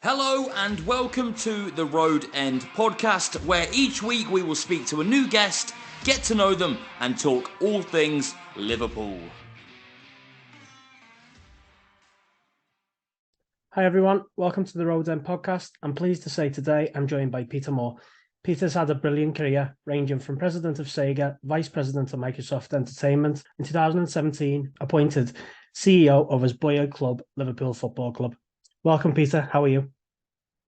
Hello and welcome to the Road End podcast, where each week we will speak to a new guest, get to know them, and talk all things Liverpool. Hi everyone, welcome to the Road End podcast. I'm pleased to say today I'm joined by Peter Moore. Peter's had a brilliant career, ranging from president of Sega, vice president of Microsoft Entertainment. In 2017, appointed CEO of his boyhood club, Liverpool Football Club. Welcome, Peter. How are you?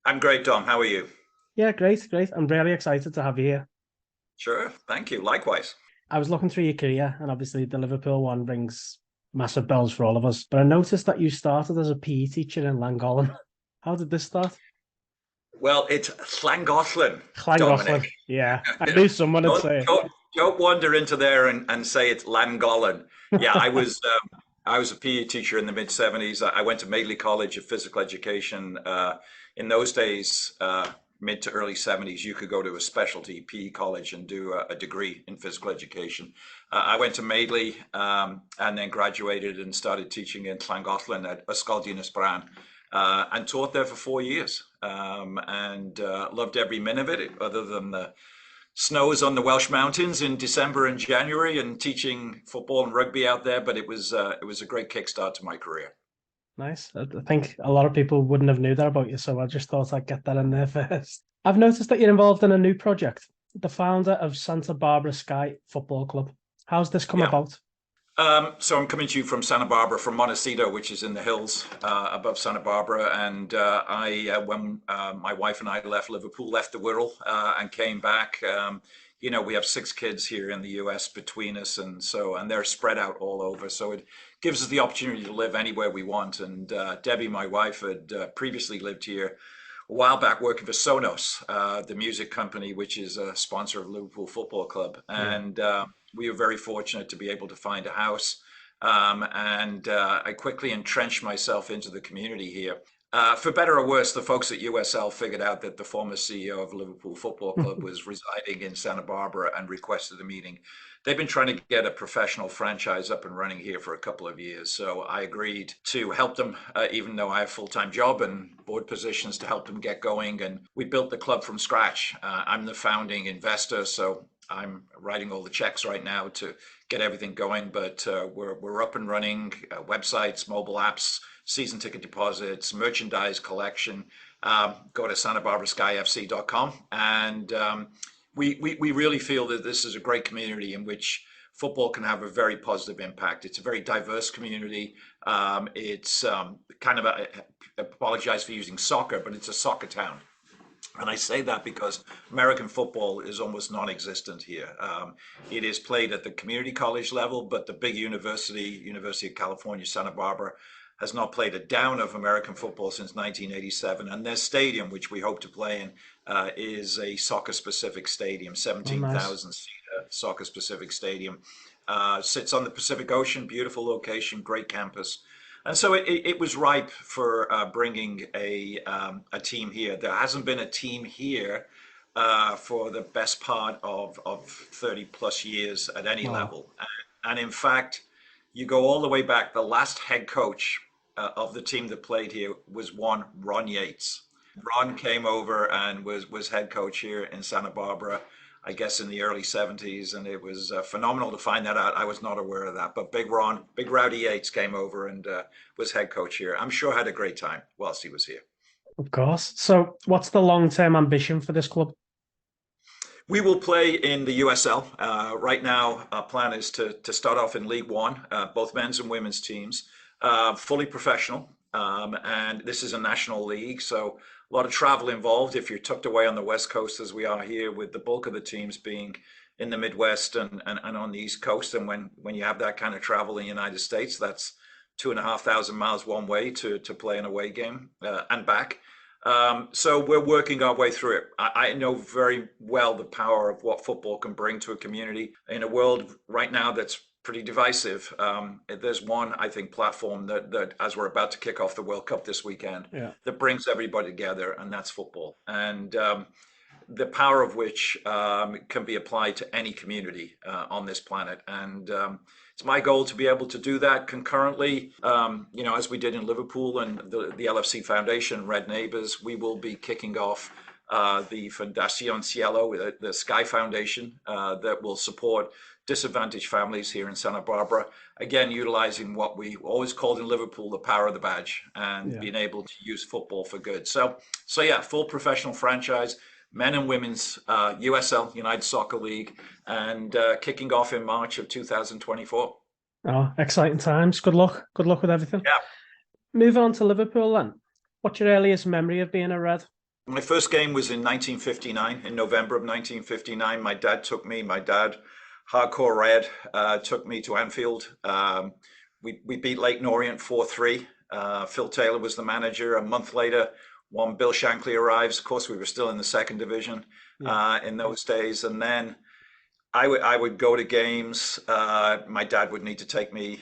I'm great, Dom. How are you? Yeah, great. I'm really excited to have you here. Sure. Thank you. Likewise. I was looking through your career, and obviously the Liverpool one rings massive bells for all of us. But I noticed that you started as a PE teacher in Llangollen. How did this start? Well, it's Llangollen, Llangollen. Dominic. Yeah, I knew someone would say it. Don't wander into there and say it's Llangollen. Yeah, I was a PE teacher in the mid '70s. I went to Madeley College of Physical Education. In those days, mid to early '70s, you could go to a specialty PE college and do a degree in physical education. I went to Madeley and then graduated and started teaching in Llangollen at Ysgol Bran. And taught there for 4 years and loved every minute of it, other than the snows on the Welsh mountains in December and January and teaching football and rugby out there. But it was a great kickstart to my career. Nice. I think a lot of people wouldn't have knew that about you, so I just thought I'd get that in there first. I've noticed that you're involved in a new project, the founder of Santa Barbara Sky Football Club. How's this come about? So I'm coming to you from Santa Barbara, from Montecito, which is in the hills above Santa Barbara. And when my wife and I left Liverpool, left the Wirral and came back, we have 6 kids here in the US between us. And they're spread out all over. So it gives us the opportunity to live anywhere we want. And Debbie, my wife, had previously lived here a while back working for Sonos, the music company, which is a sponsor of Liverpool Football Club. And we were very fortunate to be able to find a house. I quickly entrenched myself into the community here. For better or worse, the folks at USL figured out that the former CEO of Liverpool Football Club was residing in Santa Barbara and requested a meeting. They've been trying to get a professional franchise up and running here for a couple of years. So I agreed to help them, even though I have a full-time job and board positions to help them get going. And we built the club from scratch. I'm the founding investor, so I'm writing all the checks right now to get everything going, but we're up and running. Websites, mobile apps, season ticket deposits, merchandise collection. Go to santabarbaraskyfc.com, and we really feel that this is a great community in which football can have a very positive impact. It's a very diverse community. It's kind of I apologize for using soccer, but it's a soccer town. And I say that because American football is almost non-existent here. It is played at the community college level, but the big University of California, Santa Barbara, has not played a down of American football since 1987. And their stadium, which we hope to play in, is a soccer-specific stadium, 17,000-seater soccer-specific stadium. Sits on the Pacific Ocean, beautiful location, great campus. And so it was ripe for bringing a team here. There hasn't been a team here for the best part of 30 plus years at any level. And in fact, you go all the way back. The last head coach of the team that played here was one Ron Yates. Ron came over and was head coach here in Santa Barbara, I guess in the early '70s, and it was phenomenal to find that out. I was not aware of that, but Big Rowdy Yates came over and was head coach here. I'm sure had a great time whilst he was here. Of course. So what's the long-term ambition for this club? We will play in the USL. Right now, our plan is to start off in League One, both men's and women's teams, fully professional. And this is a national league, so a lot of travel involved if you're tucked away on the West Coast as we are here, with the bulk of the teams being in the Midwest and on the East Coast. And when you have that kind of travel in the United States, that's 2,500 miles one way to play an away game and back. So we're working our way through it. I know very well the power of what football can bring to a community in a world right now that's pretty divisive. There's one, I think, platform that as we're about to kick off the World Cup this weekend, that brings everybody together, and that's football. And the power of which can be applied to any community on this planet. And it's my goal to be able to do that concurrently, as we did in Liverpool and the LFC Foundation, Red Neighbours. We will be kicking off the Fundación Cielo, the Sky Foundation, that will support disadvantaged families here in Santa Barbara. Again, utilizing what we always called in Liverpool the power of the badge and being able to use football for good. So yeah, full professional franchise, men and women's USL, United Soccer League, and kicking off in March of 2024. Oh, exciting times. Good luck. Good luck with everything. Yeah. Moving on to Liverpool then. What's your earliest memory of being a Red? My first game was in 1959, in November of 1959. My dad, hardcore Red, took me to Anfield. We beat Leyton Orient 4-3. Phil Taylor was the manager. A month later, one Bill Shankly arrives. Of course, we were still in the second division in those days. And then I would go to games. My dad would need to take me.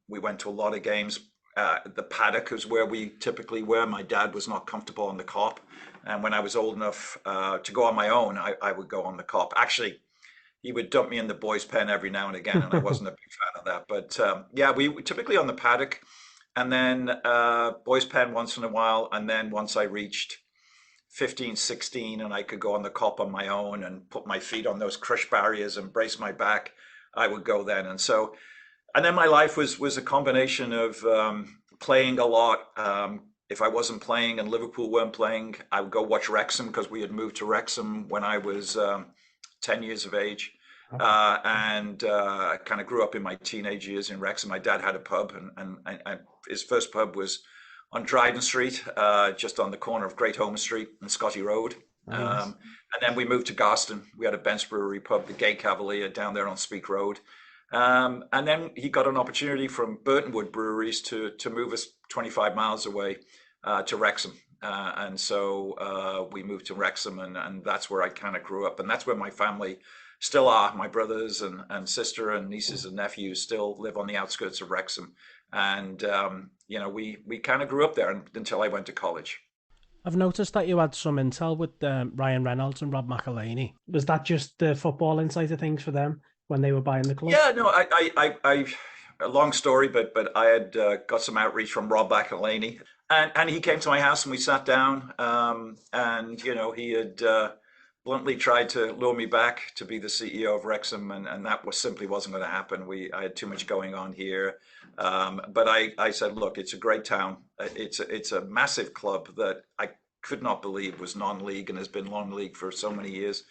We went to a lot of games. The paddock is where we typically were. My dad was not comfortable on the cop. And when I was old enough to go on my own, I would go on the cop. Actually, he would dump me in the boys' pen every now and again, and I wasn't a big fan of that. But we were typically on the paddock, and then boys' pen once in a while. And then once I reached 15, 16, and I could go on the cop on my own and put my feet on those crush barriers and brace my back, I would go then. And then my life was a combination of playing a lot. If I wasn't playing and Liverpool weren't playing, I would go watch Wrexham, because we had moved to Wrexham when I was 10 years of age. I kind of grew up in my teenage years in Wrexham. My dad had a pub, and his first pub was on Dryden Street, just on the corner of Great Homer Street and Scotty Road. Nice. And then we moved to Garston. We had a Bent's Brewery pub, the Gay Cavalier, down there on Speak Road. And then he got an opportunity from Burtonwood Breweries to move us 25 miles away to Wrexham. So we moved to Wrexham, and that's where I kind of grew up. And that's where my family still are. My brothers and sister and nieces and nephews still live on the outskirts of Wrexham. And, we kind of grew up there until I went to college. I've noticed that you had some intel with Ryan Reynolds and Rob McElhenney. Was that just the football insight of things for them when they were buying the club? Yeah, no, I a long story, but I had got some outreach from Rob McElhenney, and he came to my house and we sat down, and he had bluntly tried to lure me back to be the CEO of Wrexham, and that simply wasn't going to happen. I had too much going on here, but I said, look, it's a great town. It's a massive club that I could not believe was non-league and has been non-league for so many years.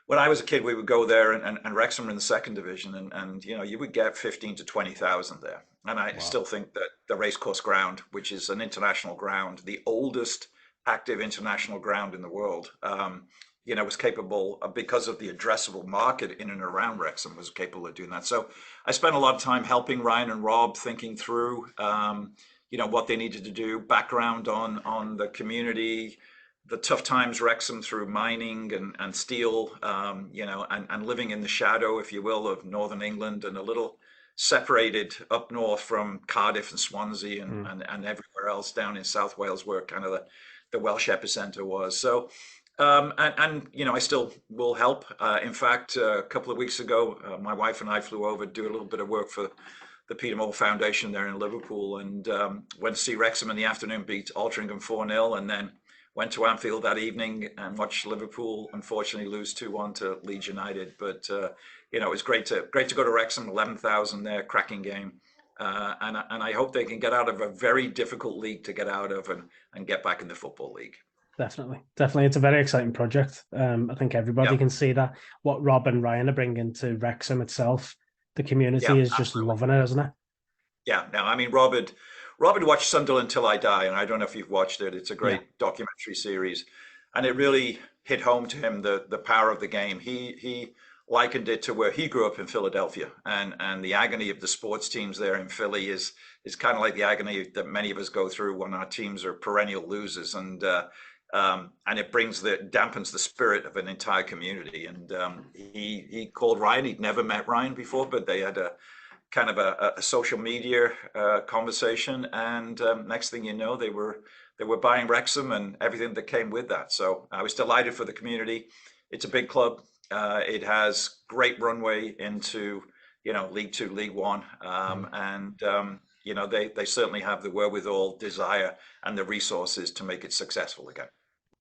When I was a kid, we would go there, and Wrexham were in the second division, and you would get 15 to 20,000 there. And I still think that the Racecourse Ground, which is an international ground, the oldest active international ground in the world, was capable, because of the addressable market in and around Wrexham, was capable of doing that. So I spent a lot of time helping Ryan and Rob thinking through, what they needed to do, background on the community, the tough times Wrexham through mining and steel, and living in the shadow, if you will, of Northern England, and a little separated up north from Cardiff and Swansea and everywhere else down in South Wales, where kind of the Welsh epicenter was. So, I still will help. In fact, a couple of weeks ago, my wife and I flew over to do a little bit of work for the Peter Moore Foundation there in Liverpool, and went to see Wrexham in the afternoon beat Altrincham 4-0, and then went to Anfield that evening and watched Liverpool unfortunately lose 2-1 to Leeds United. But it was great to go to Wrexham, 11,000 there, cracking game, and I hope they can get out of a very difficult league to get out of and get back in the Football League. Definitely, it's a very exciting project. I think everybody can see that what Rob and Ryan are bringing to Wrexham itself, the community is just loving it, isn't it? Yeah, no, I mean, Rob had watched Sunderland Till I Die, and I don't know if you've watched it. It's a great documentary series, and it really hit home to him the power of the game. He likened it to where he grew up in Philadelphia, and the agony of the sports teams there in Philly is kind of like the agony that many of us go through when our teams are perennial losers, and it dampens the spirit of an entire community. And he called Ryan. He'd never met Ryan before, but they had a kind of a social media conversation, and next thing you know, they were were buying Wrexham and everything that came with that. So I was delighted for the community. It's a big club. It has great runway into, League Two, League One, and they certainly have the wherewithal, desire, and the resources to make it successful again.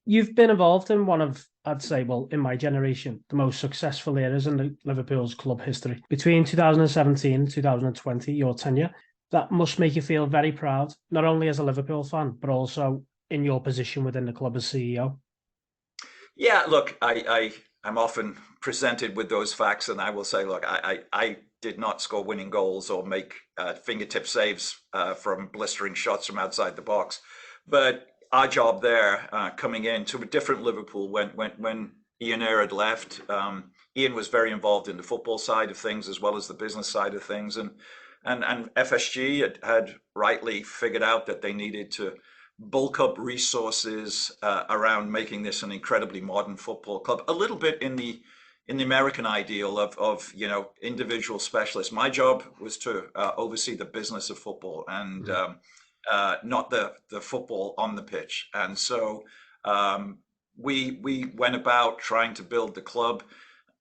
You've been involved in one of, I'd say, well, in my generation, the most successful eras in Liverpool's club history. Between 2017 and 2020, your tenure, that must make you feel very proud, not only as a Liverpool fan, but also in your position within the club as CEO. Yeah, look, I'm often presented with those facts, and I will say, look, I did not score winning goals or make fingertip saves from blistering shots from outside the box. But our job there, coming into a different Liverpool when Ian Ayre had left, Ian was very involved in the football side of things as well as the business side of things, and FSG had rightly figured out that they needed to bulk up resources around making this an incredibly modern football club, a little bit in the American ideal of individual specialists. My job was to oversee the business of football and not the football on the pitch. And so we went about trying to build the club,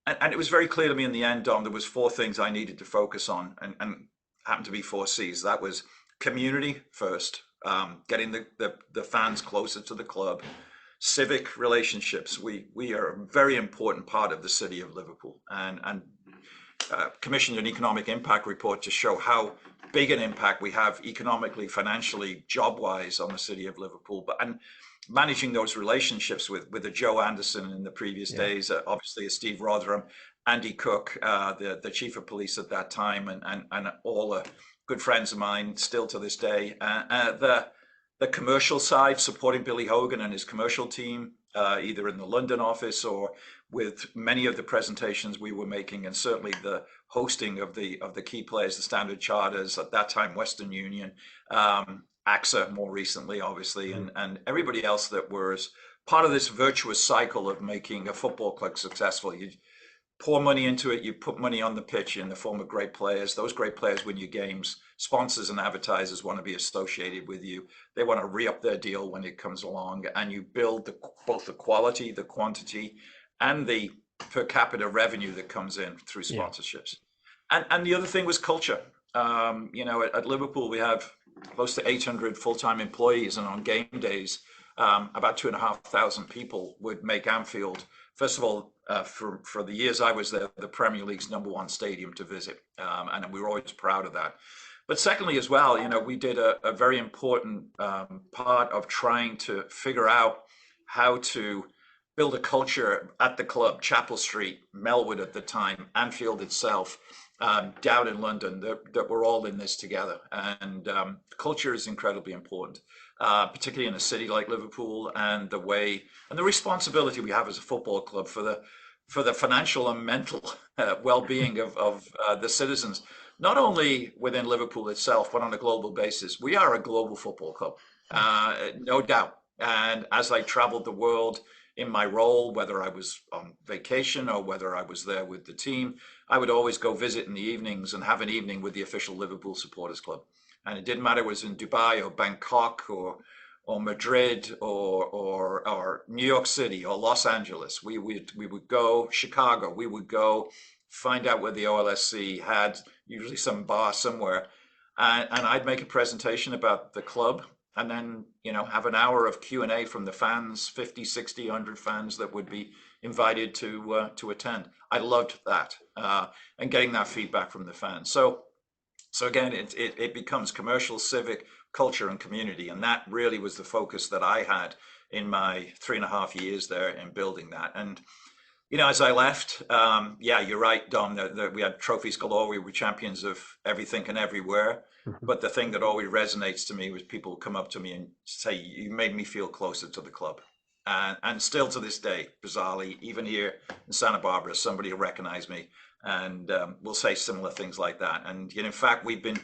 and it was very clear to me in the end, Dom, there was 4 things I needed to focus on, and happened to be 4 C's. That was community first, getting the fans closer to the club. Civic relationships. We are a very important part of the city of Liverpool, and commissioned an economic impact report to show how big an impact we have economically, financially, job-wise on the city of Liverpool. And managing those relationships with a Joe Anderson in the previous days, obviously a Steve Rotherham, Andy Cook, the chief of police at that time, and all the good friends of mine still to this day. The commercial side, supporting Billy Hogan and his commercial team, either in the London office or with many of the presentations we were making, and certainly the hosting of the key players, the Standard Charters, at that time Western Union, AXA more recently, obviously, and everybody else that was part of this virtuous cycle of making a football club successful. You pour money into it, you put money on the pitch in the form of great players. Those great players win you games. Sponsors and advertisers want to be associated with you. They want to re-up their deal when it comes along, and you build both the quality, the quantity, and the per capita revenue that comes in through sponsorships. And the other thing was culture. At Liverpool, we have close to 800 full-time employees, and on game days, about 2,500 people would make Anfield, first of all, for the years I was there, the Premier League's #1 stadium to visit, and we were always proud of that. But secondly, as well, we did a very important part of trying to figure out how to build a culture at the club, Chapel Street, Melwood at the time, Anfield itself, down in London, that we're all in this together. And culture is incredibly important, particularly in a city like Liverpool, and the way and the responsibility we have as a football club for the financial and mental well-being of the citizens, not only within Liverpool itself, but on a global basis. We are a global football club, no doubt. And as I traveled the world in my role, whether I was on vacation or whether I was there with the team, I would always go visit in the evenings and have an evening with the official Liverpool Supporters Club. And it didn't matter if it was in Dubai or Bangkok or Madrid or New York City or Los Angeles. We would go Chicago. We would go find out where the OLSC had usually some bar somewhere, and I'd make a presentation about the club, and then have an hour of Q&A from the fans, 50, 60, 100 fans that would be invited to attend. I loved that, and getting that feedback from the fans. So again, it becomes commercial, civic, culture, and community, and that really was the focus that I had in my 3.5 years there in building that. And as I left, you're right, Dom, that we had trophies galore. We were champions of everything and everywhere. But the thing that always resonates to me was people come up to me and say, you made me feel closer to the club. And still to this day, bizarrely, even here in Santa Barbara, somebody will recognize me and will say similar things like that. And in fact, we've been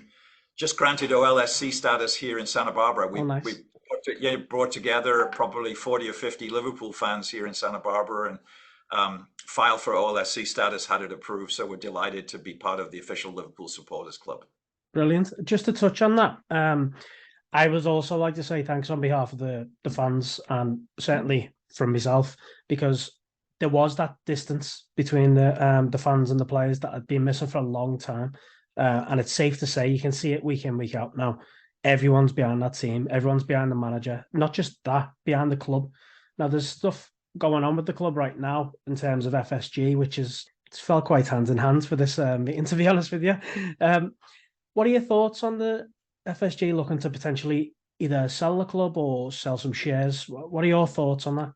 just granted OLSC status here in Santa Barbara. We brought together probably 40 or 50 Liverpool fans here in Santa Barbara, and filed for OLSC status, had it approved. So we're delighted to be part of the official Liverpool Supporters Club. Brilliant. Just to touch on that, I would also like to say thanks on behalf of the fans and certainly from myself, because there was that distance between the fans and the players that had been missing for a long time. And it's safe to say you can see it week in, week out now. Everyone's behind that team, everyone's behind the manager, not just that, behind the club. Now there's stuff going on with the club right now in terms of FSG, which is it's felt quite hand in hand for this meeting, to be honest with you. What are your thoughts on the FSG looking to potentially either sell the club or sell some shares? What are your thoughts on that?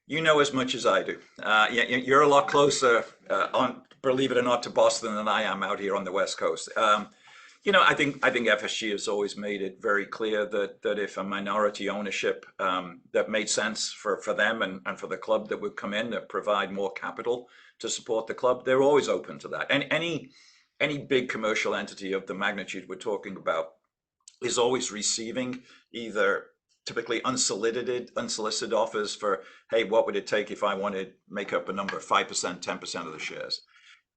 You know as much as I do. Yeah, you're a lot closer, believe it or not, to Boston than I am out here on the West Coast. I think FSG has always made it very clear that if a minority ownership that made sense for them and for the club that would come in to provide more capital to support the club, they're always open to that. And any big commercial entity of the magnitude we're talking about is always receiving either typically unsolicited offers for, hey, what would it take if I wanted to make up a number, 5%, 10% of the shares?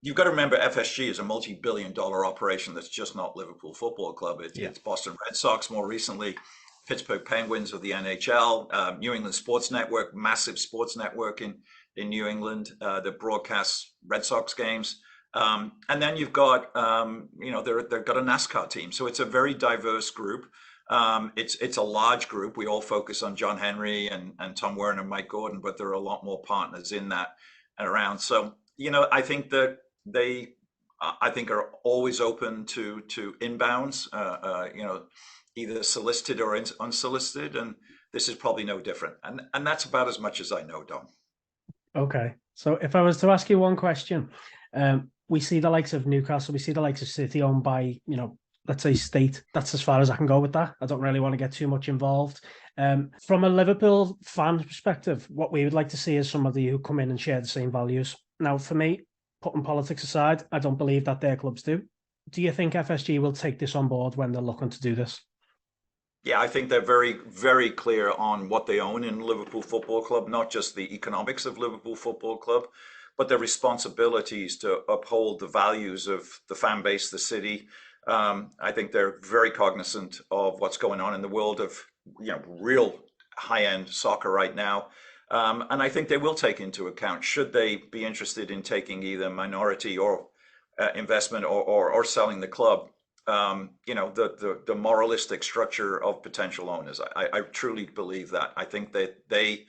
You've got to remember FSG is a multi-billion-dollar operation that's just not Liverpool Football Club. It's Boston Red Sox more recently, Pittsburgh Penguins of the NHL, New England Sports Network, massive sports network in New England that broadcasts Red Sox games. And then you've got, they've got a NASCAR team. So it's a very diverse group. It's a large group. We all focus on John Henry and Tom Werner and Mike Gordon, but there are a lot more partners in that and around. So, I think that they, I think, are always open to inbounds, either solicited or unsolicited. And this is probably no different. And that's about as much as I know, Dom. Okay. So if I was to ask you one question, we see the likes of Newcastle, we see the likes of City owned by, let's say state. That's as far as I can go with that. I don't really want to get too much involved. From a Liverpool fan perspective, what we would like to see is somebody who come in and share the same values. Now, for me, putting politics aside, I don't believe that their clubs do. Do you think FSG will take this on board when they're looking to do this? Yeah, I think they're very, very clear on what they own in Liverpool Football Club, not just the economics of Liverpool Football Club, but their responsibilities to uphold the values of the fan base, the city. I think they're very cognizant of what's going on in the world of real high-end soccer right now. And I think they will take into account, should they be interested in taking either minority or investment or selling the club, the moralistic structure of potential owners. I truly believe that. I think that they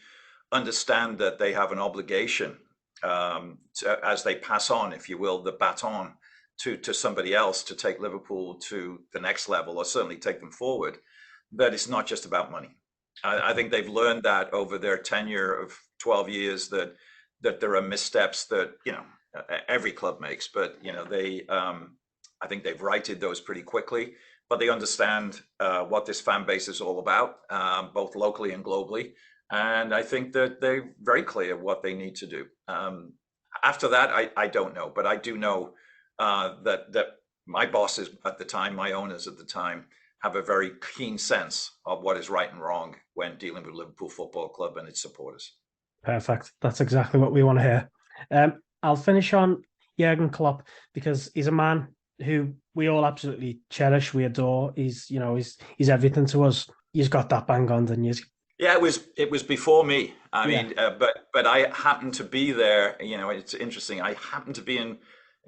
understand that they have an obligation as they pass on, if you will, the baton to somebody else to take Liverpool to the next level, or certainly take them forward, that it's not just about money. I think they've learned that over their tenure of 12 years that there are missteps that every club makes, but I think they've righted those pretty quickly. But they understand what this fan base is all about, both locally and globally, and I think that they're very clear what they need to do. After that, I don't know, but I do know that my bosses at the time, my owners at the time, have a very keen sense of what is right and wrong when dealing with Liverpool Football Club and its supporters. Perfect. That's exactly what we want to hear. I'll finish on Jurgen Klopp, because he's a man who we all absolutely cherish, we adore. He's everything to us. He's got that bang on, didn't you? Yeah, it was before me. I mean, but I happened to be there. It's interesting. I happened to be in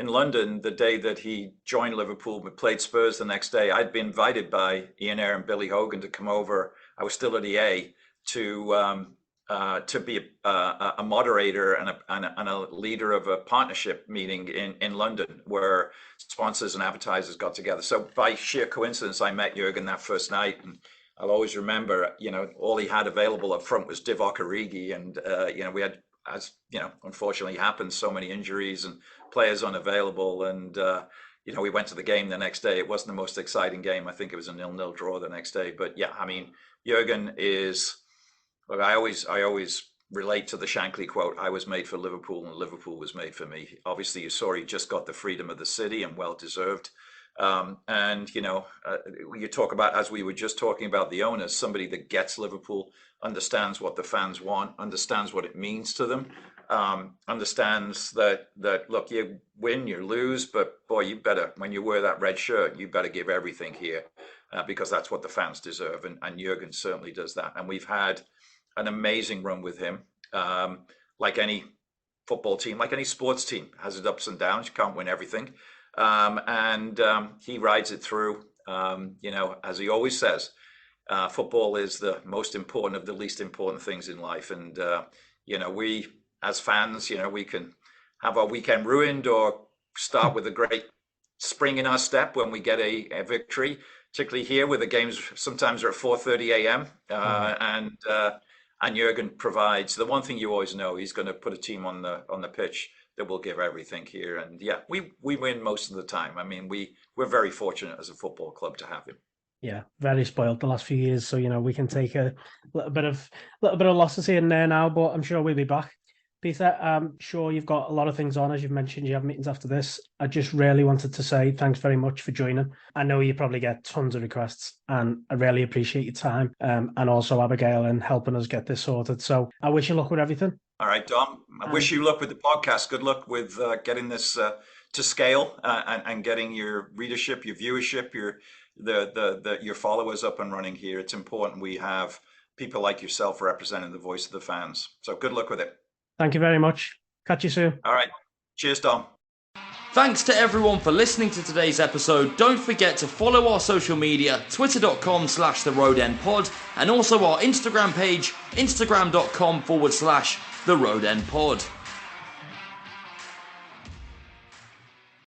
London the day that he joined Liverpool. We played Spurs the next day. I'd been invited by Ian Ayre and Billy Hogan to come over. I was still at EA to be a moderator and a leader of a partnership meeting in London where sponsors and advertisers got together. So by sheer coincidence, I met Jurgen that first night, and I'll always remember, all he had available up front was Divock Origi, and we had, as unfortunately happened, so many injuries and players unavailable, and we went to the game the next day. It wasn't the most exciting game. I think it was a 0-0 draw the next day. But yeah, I mean, Jurgen is. Look, I always relate to the Shankly quote: "I was made for Liverpool, and Liverpool was made for me." Obviously, you saw he just got the freedom of the city, and well deserved. You talk about, as we were just talking about, the owners, somebody that gets Liverpool, understands what the fans want, understands what it means to them, understands that look, you win, you lose, but boy, you better, when you wear that red shirt, you better give everything here. because that's what the fans deserve. And Jurgen certainly does that. And we've had an amazing run with him. Like any football team, like any sports team, has its ups and downs. You can't win everything. He rides it through. As he always says, football is the most important of the least important things in life. And, we as fans, we can have our weekend ruined or start with a great spring in our step when we get a victory, particularly here where the games sometimes are at 4:30 a.m. And Jurgen provides the one thing you always know: he's going to put a team on the pitch that will give everything here. And yeah, we win most of the time. I mean, we're very fortunate as a football club to have him. Yeah, very spoiled the last few years. So, we can take a little bit of losses here and there now, but I'm sure we'll be back. Peter, I'm sure you've got a lot of things on. As you've mentioned, you have meetings after this. I just really wanted to say thanks very much for joining. I know you probably get tons of requests, and I really appreciate your time, and also Abigail and helping us get this sorted. So I wish you luck with everything. All right, Dom. I wish you luck with the podcast. Good luck with getting this to scale and getting your readership, your viewership, your followers up and running here. It's important we have people like yourself representing the voice of the fans. So good luck with it. Thank you very much. Catch you soon. All right. Cheers, Dom. Thanks to everyone for listening to today's episode. Don't forget to follow our social media, twitter.com/theroadendpod, and also our Instagram page, instagram.com/theroadendpod.